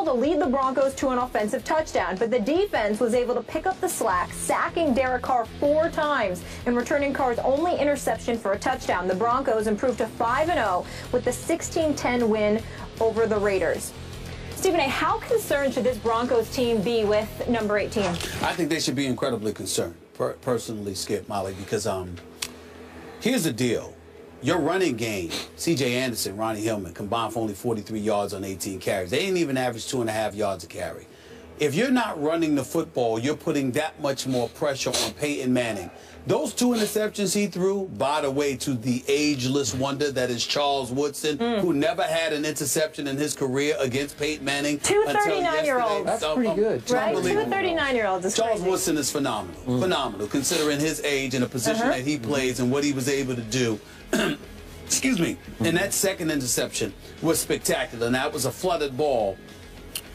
to lead the Broncos to an offensive touchdown, but the defense was able to pick up the slack, sacking Derek Carr 4 times and returning Carr's only interception for a touchdown. The Broncos improved to 5-0 with the 16-10 win over the Raiders. Stephen A., how concerned should this Broncos team be with number 18? I think they should be incredibly concerned, personally, Skip, Molly, because here's the deal. Your running game, C.J. Anderson, Ronnie Hillman, combined for only 43 yards on 18 carries. They didn't even average 2.5 yards a carry. If you're not running the football, you're putting that much more pressure on Peyton Manning. Those 2 interceptions he threw, by the way, to the ageless wonder that is Charles Woodson, who never had an interception in his career against Peyton Manning. 2 39-year-olds. That's pretty good. Right? 2 39-year-olds is Charles crazy. Woodson is phenomenal. Phenomenal, considering his age and the position that he plays and what he was able to do. Excuse me. And that second interception was spectacular. And that was a flooded ball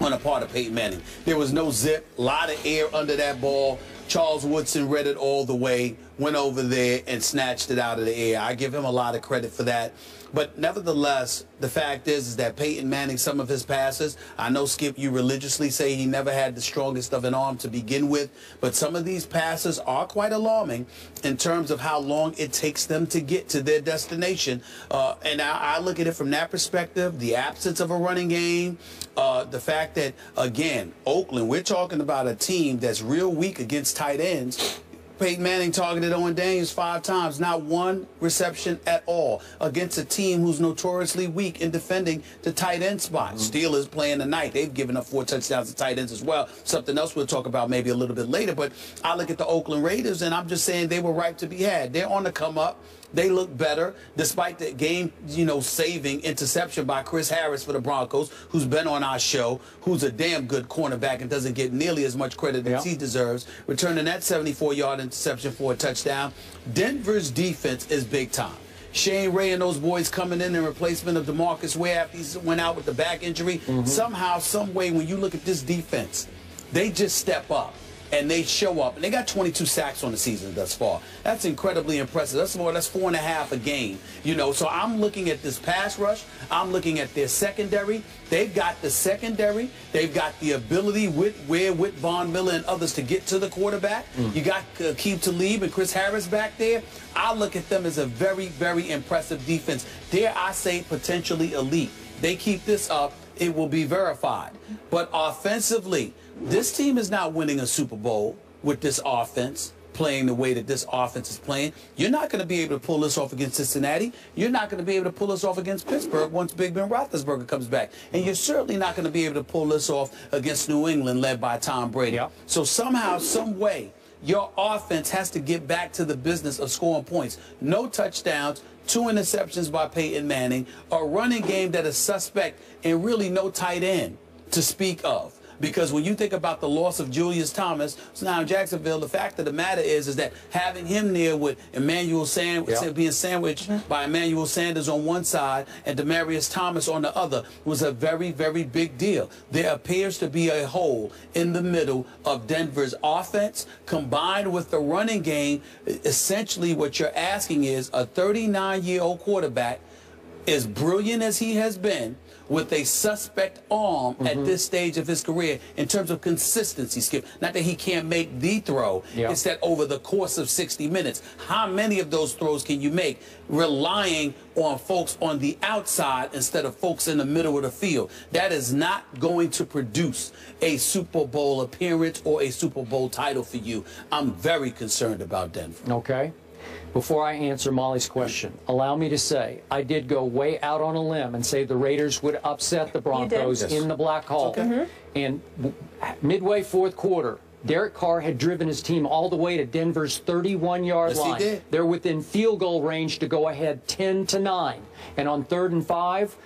on the part of Peyton Manning. There was no zip, a lot of air under that ball. Charles Woodson read it all the way, went over there and snatched it out of the air. I give him a lot of credit for that. But nevertheless, the fact is that Peyton Manning, some of his passes, I know, Skip, you religiously say he never had the strongest of an arm to begin with, but some of these passes are quite alarming in terms of how long it takes them to get to their destination. And I look at it from that perspective, the absence of a running game, the fact that, again, Oakland, we're talking about a team that's real weak against tight ends. Peyton Manning targeted Owen Daniels 5 times, not 1 reception at all, against a team who's notoriously weak in defending the tight end spot. Steelers playing tonight. They've given up 4 touchdowns to tight ends as well. Something else we'll talk about maybe a little bit later. But I look at the Oakland Raiders, and I'm just saying they were ripe to be had. They're on the come up. They look better, despite the game, saving interception by Chris Harris for the Broncos, who's been on our show, who's a damn good cornerback and doesn't get nearly as much credit as he deserves, returning that 74-yard interception for a touchdown. Denver's defense is big time. Shane Ray and those boys coming in replacement of DeMarcus Ware after he went out with the back injury. Somehow, some way, when you look at this defense, they just step up. And they show up, and they got 22 sacks on the season thus far. That's incredibly impressive. That's 4.5 a game, So I'm looking at this pass rush. I'm looking at their secondary. They've got the secondary. They've got the ability with Von Miller and others to get to the quarterback. You got Aqib Talib and Chris Harris back there. I look at them as a very, very impressive defense. Dare I say potentially elite. They keep this up, it will be verified. But offensively, this team is not winning a Super Bowl with this offense playing the way that this offense is playing. You're not going to be able to pull this off against Cincinnati. You're not going to be able to pull this off against Pittsburgh once Big Ben Roethlisberger comes back. And you're certainly not going to be able to pull this off against New England led by Tom Brady. So somehow, some way, your offense has to get back to the business of scoring points. No touchdowns, 2 interceptions by Peyton Manning, a running game that is suspect, and really no tight end to speak of. Because when you think about the loss of Julius Thomas, so now in Jacksonville, the fact of the matter is that having him there with Emmanuel Sanders, being sandwiched by Emmanuel Sanders on one side and Demaryius Thomas on the other was a very, very big deal. There appears to be a hole in the middle of Denver's offense combined with the running game. Essentially what you're asking is a 39-year-old quarterback, as brilliant as he has been, with a suspect arm at this stage of his career in terms of consistency, Skip. Not that he can't make the throw. It's that over the course of 60 minutes, how many of those throws can you make relying on folks on the outside instead of folks in the middle of the field? That is not going to produce a Super Bowl appearance or a Super Bowl title for you. I'm very concerned about Denver. Okay. Before I answer Molly's question, allow me to say I did go way out on a limb and say the Raiders would upset the Broncos in the Black Hole. And midway 4th quarter, Derek Carr had driven his team all the way to Denver's 31-yard line. They're within field goal range to go ahead 10-9. And on 3rd and 5,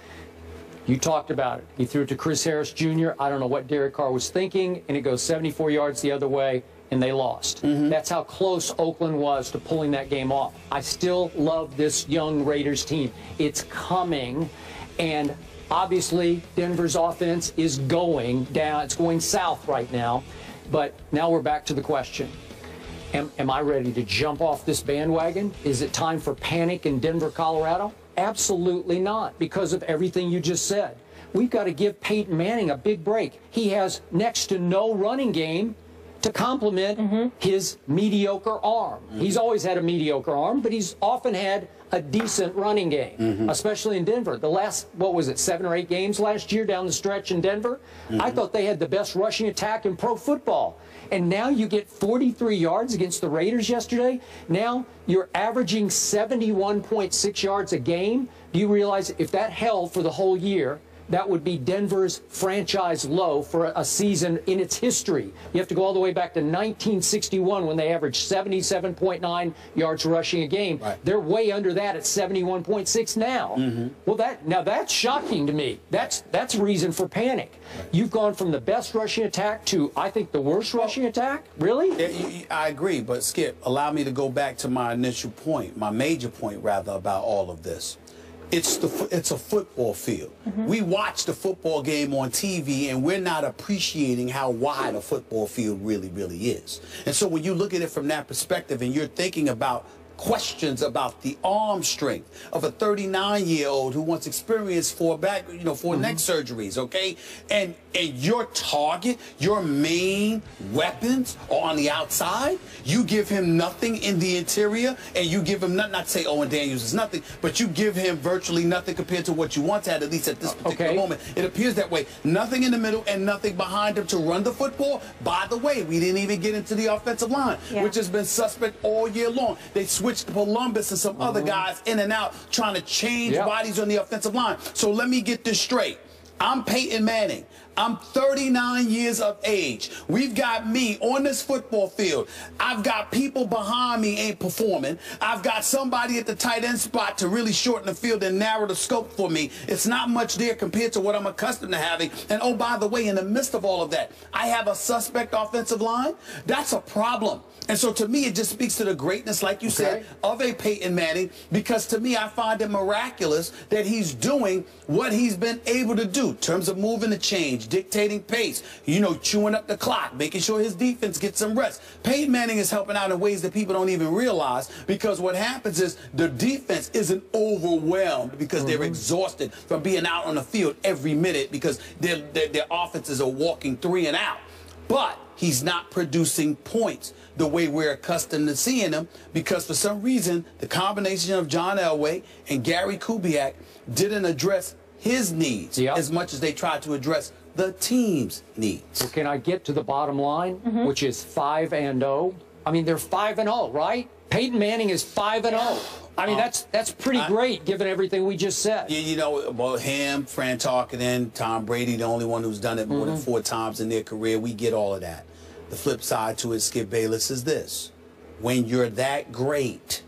you talked about it. He threw it to Chris Harris Jr. I don't know what Derek Carr was thinking, and it goes 74 yards the other way, and they lost. That's how close Oakland was to pulling that game off. I still love this young Raiders team. It's coming, and obviously Denver's offense is going down. It's going south right now. But now we're back to the question. Am I ready to jump off this bandwagon? Is it time for panic in Denver, Colorado? Absolutely not, because of everything you just said. we've got to give Peyton Manning a big break. He has next to no running game to complement his mediocre arm. He's always had a mediocre arm, but he's often had a decent running game, especially in Denver. The last, what was it, 7 or 8 games last year down the stretch in Denver? I thought they had the best rushing attack in pro football. And now you get 43 yards against the Raiders yesterday. Now you're averaging 71.6 yards a game. Do you realize if that held for the whole year, that would be Denver's franchise low for a season in its history? You have to go all the way back to 1961 when they averaged 77.9 yards rushing a game. They're way under that at 71.6 now. Well, that's shocking to me. That's reason for panic. You've gone from the best rushing attack to, I think, the worst rushing attack? Really? I agree, but Skip, allow me to go back to my initial point, my major point, rather, about all of this. It's a football field. We watch the football game on TV, and we're not appreciating how wide a football field really, really is. And so when you look at it from that perspective and you're thinking about questions about the arm strength of a 39-year-old who once experienced 4 neck surgeries, okay? And your target, your main weapons are on the outside. You give him nothing in the interior, and you give him not to say Owen Daniels is nothing, but you give him virtually nothing compared to what you once had, at least at this particular moment. It appears that way. Nothing in the middle and nothing behind him to run the football. By the way, we didn't even get into the offensive line, which has been suspect all year long. They switched Columbus and some other guys in and out trying to change bodies on the offensive line. So let me get this straight. I'm Peyton Manning. I'm 39 years of age. We've got me on this football field. I've got people behind me ain't performing. I've got somebody at the tight end spot to really shorten the field and narrow the scope for me. It's not much there compared to what I'm accustomed to having. And oh, by the way, in the midst of all of that, I have a suspect offensive line. That's a problem. And so to me, it just speaks to the greatness, like you said, of a Peyton Manning, because to me, I find it miraculous that he's doing what he's been able to do in terms of moving the change, dictating pace, chewing up the clock, making sure his defense gets some rest. Peyton Manning is helping out in ways that people don't even realize, because what happens is the defense isn't overwhelmed because they're exhausted from being out on the field every minute because their offenses are walking 3 and out. But he's not producing points the way we're accustomed to seeing him, because for some reason the combination of John Elway and Gary Kubiak didn't address his needs as much as they tried to address the team's needs. Well, can I get to the bottom line, which is 5-0? I mean, they're 5-0, right? Peyton Manning is 5-0. I mean, that's pretty great given everything we just said. Well, him, Fran Tarkenton, Tom Brady, the only one who's done it more than 4 times in their career. We get all of that. The flip side to it, Skip Bayless, is this. When you're that great,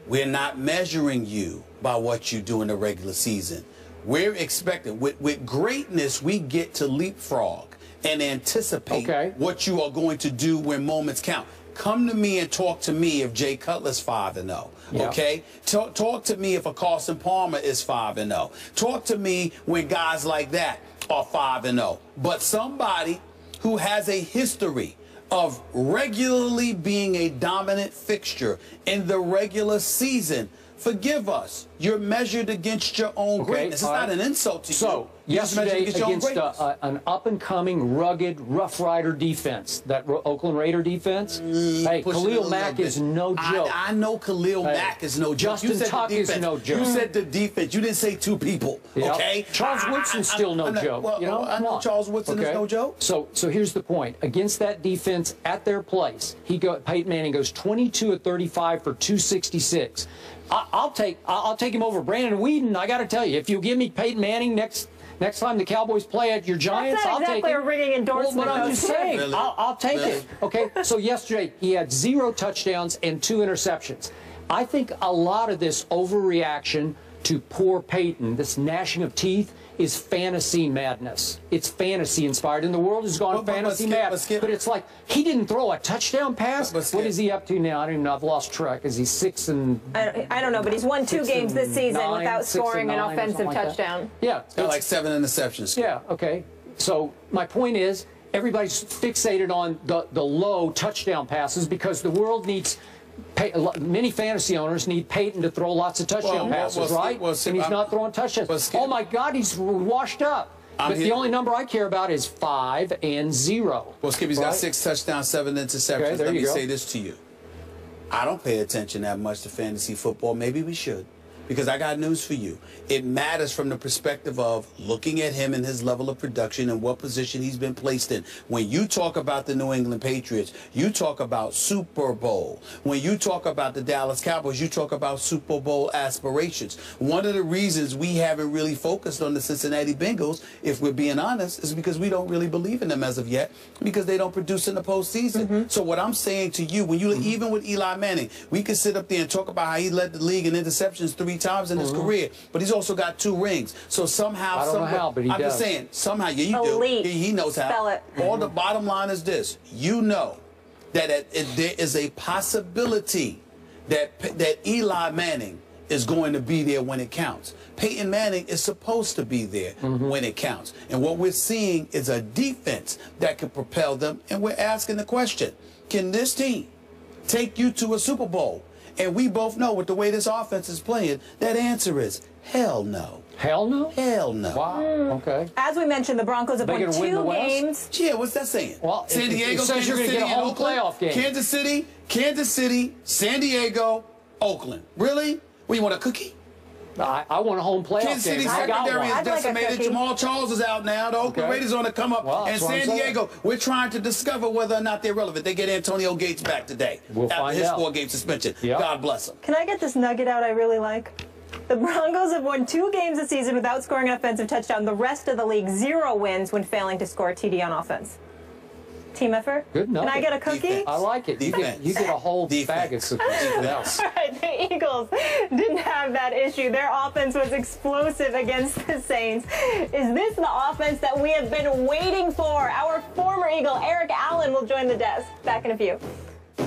we're not measuring you by what you do in the regular season. We're expecting, with greatness, we get to leapfrog and anticipate what you are going to do when moments count. Come to me and talk to me if Jay Cutler's 5-0, okay? Talk to me if a Carson Palmer is 5-0. Talk to me when guys like that are 5-0. But somebody who has a history of regularly being a dominant fixture in the regular season, forgive us. You're measured against your own greatness. It's not an insult to you. So, yesterday against an up-and-coming, rugged, Rough Rider defense, that Oakland Raider defense, hey, Khalil Mack is no joke. I know Khalil Mack is no joke. Justin Tuck is no joke. You said the defense. You didn't say 2 people, okay? Charles Woodson's still no joke. Well, I know Charles Woodson is no joke. So here's the point. Against that defense at their place, Peyton Manning goes 22 of 35 for 266. I'll take him over Brandon Weeden. I got to tell you, if you give me Peyton Manning next time the Cowboys play at your Giants, I'll take it. That's exactly a ringing endorsement. Well, but I'm just saying, really? I'll take it. Okay, so yesterday he had 0 touchdowns and 2 interceptions. I think a lot of this overreaction to poor Peyton, this gnashing of teeth, is fantasy madness. It's fantasy inspired, and the world has gone fantasy mad. But it's like he didn't throw a touchdown pass. What is he up to now? I don't even know. I've lost track. Is he 6 and? I don't know, but he's won 2 games this season without scoring an offensive touchdown. Yeah, it's got like 7 interceptions. Yeah. Okay. So my point is, everybody's fixated on the low touchdown passes because the world needs many fantasy owners need Peyton to throw lots of touchdown passes, right? And he's not throwing touchdowns. Oh, my God, he's washed up. But the only number I care about is 5 and 0. Well, Skippy's got 6 touchdowns, 7 interceptions. Okay, Let me say this to you. I don't pay attention that much to fantasy football. Maybe we should. Because I got news for you. It matters from the perspective of looking at him and his level of production and what position he's been placed in. When you talk about the New England Patriots, you talk about Super Bowl. When you talk about the Dallas Cowboys, you talk about Super Bowl aspirations. One of the reasons we haven't really focused on the Cincinnati Bengals, if we're being honest, is because we don't really believe in them as of yet, because they don't produce in the postseason. So what I'm saying to you, when you even with Eli Manning, we can sit up there and talk about how he led the league in interceptions 3 times in his career, but he's also got 2 rings. So somehow, I don't know how, but he I'm does. just saying, somehow, yeah, you Elite. do. He knows how. Spell it. All the bottom line is this: you know that there is a possibility that Eli Manning is going to be there when it counts. Peyton Manning is supposed to be there when it counts. And what we're seeing is a defense that can propel them. And we're asking the question: can this team take you to a Super Bowl? And we both know with the way this offense is playing, that answer is hell no. Hell no? Hell no. Wow. Okay. As we mentioned, the Broncos have won 2 games. Yeah, what's that saying? Well, San Diego, it says you're going to get a home playoff game. Kansas City, San Diego, Oakland. Really? What, you want a cookie? I want a home playoff Kansas City game. secondary is I'd like a decimated. cookie. Jamal Charles is out now. The Oakland Raiders are going to come up. Well, and that's what I'm San saying. Diego, we're trying to discover whether or not they're relevant. They get Antonio Gates back today. We'll after find his out. 4-game suspension. Yep. God bless him. Can I get this nugget out I really like? The Broncos have won 2 games this season without scoring an offensive touchdown. The rest of the league, 0 wins when failing to score a TD on offense. Team effort? Good nugget. Can I get a cookie? Defense. I like it. You get a whole bag of cookies. Defense. All right, the Eagles didn't have that issue. Their offense was explosive against the Saints. Is this the offense that we have been waiting for? Our former Eagle, Eric Allen, will join the desk. Back in a few.